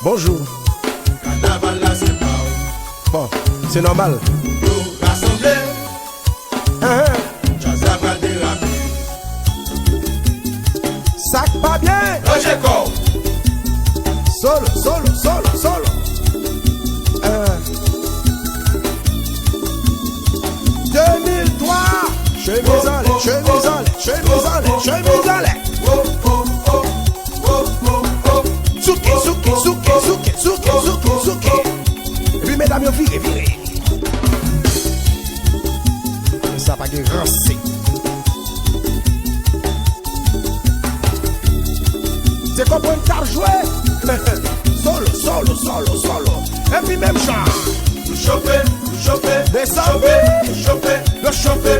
Bonjour. Bon, c'est normal. Ça pas bien. Solo. 2003. Chemise en l'air. Souki. Et puis mesdames, virez. Ça va guérir. C'est comme pour t'as joué. Solo. Et puis même genre. Nous chauffer. Descendez. Le chauffer.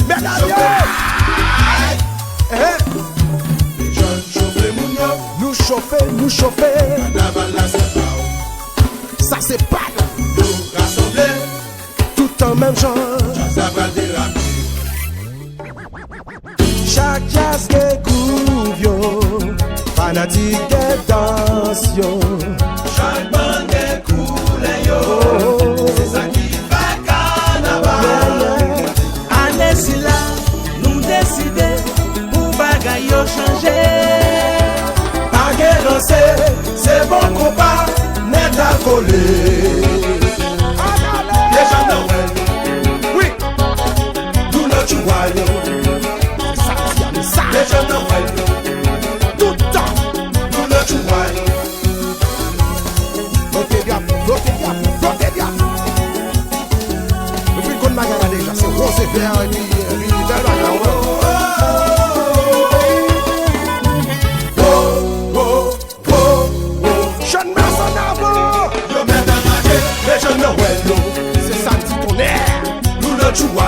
Mesdames, nous chauffer. Ça c'est pas nous rassembler. Tout en même genre. Chaque jazz que groove yo, fanatique de danse yo. Chaque bande de coule yo, c'est ça qui fait carnaval. Année si là, nous décider pour bagaille yo changer. C'est bon combat, net à coller. Les gens Noël, oui, nous le tuoyons. Les gens Noël, tout le temps, nous le tuoyons. Notez bien. Le prix qu'on m'a gagné déjà, c'est rose et vert et puis vert. C'est samedi qu'on est. Nous le jouons.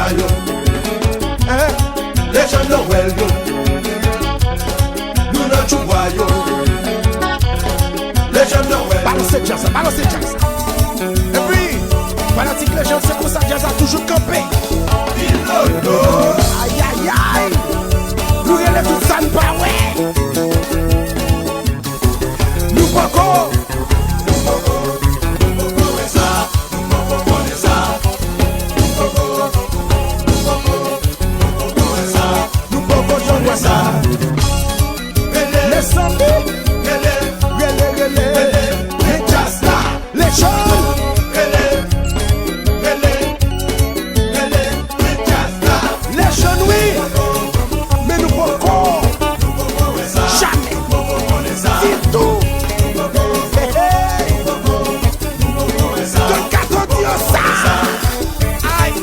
Les gens Noël. Nous le jouons. Les gens Noël. Balancez jazz. Et puis, fanatique les gens, c'est pour ça que jazz a toujours campé. Aïe. Nous relève tout ça, nous pas ouais. Nous pas encore. Les zombies, les jazz-là, les jeunes, les jeunes, oui, mais nous pourquoi jamais, c'est tout. De 4 dieux, ça. Aïe.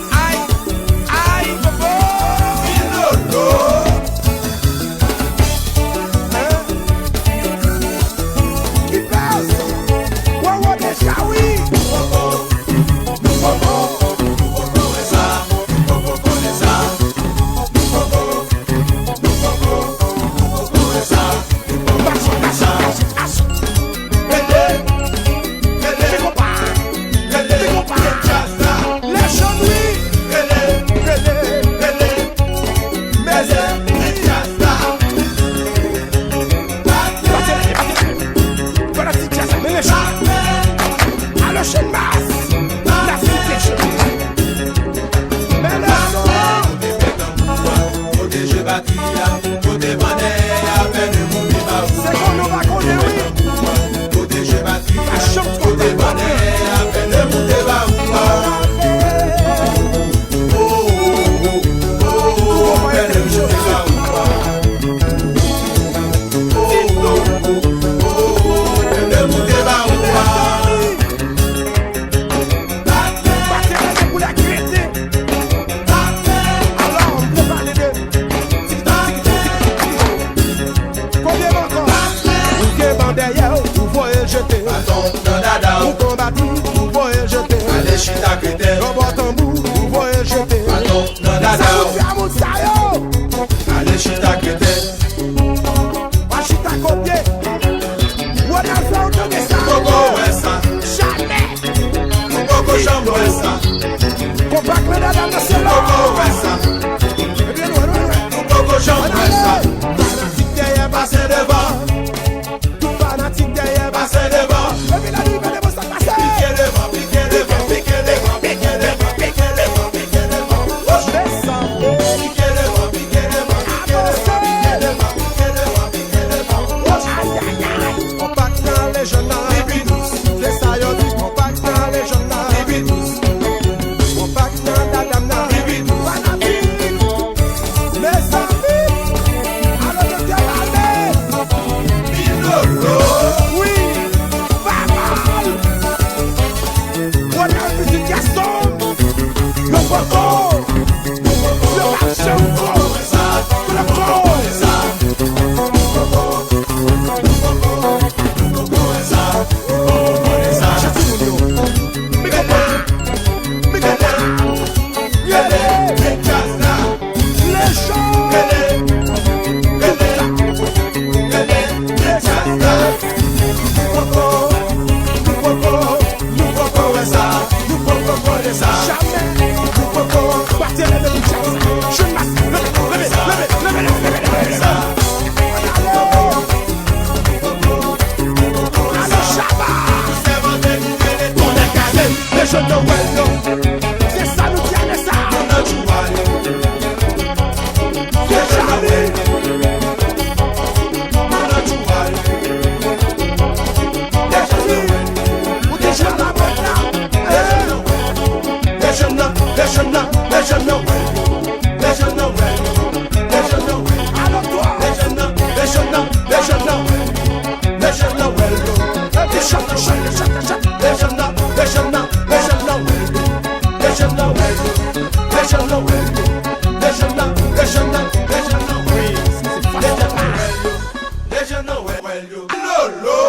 Lolo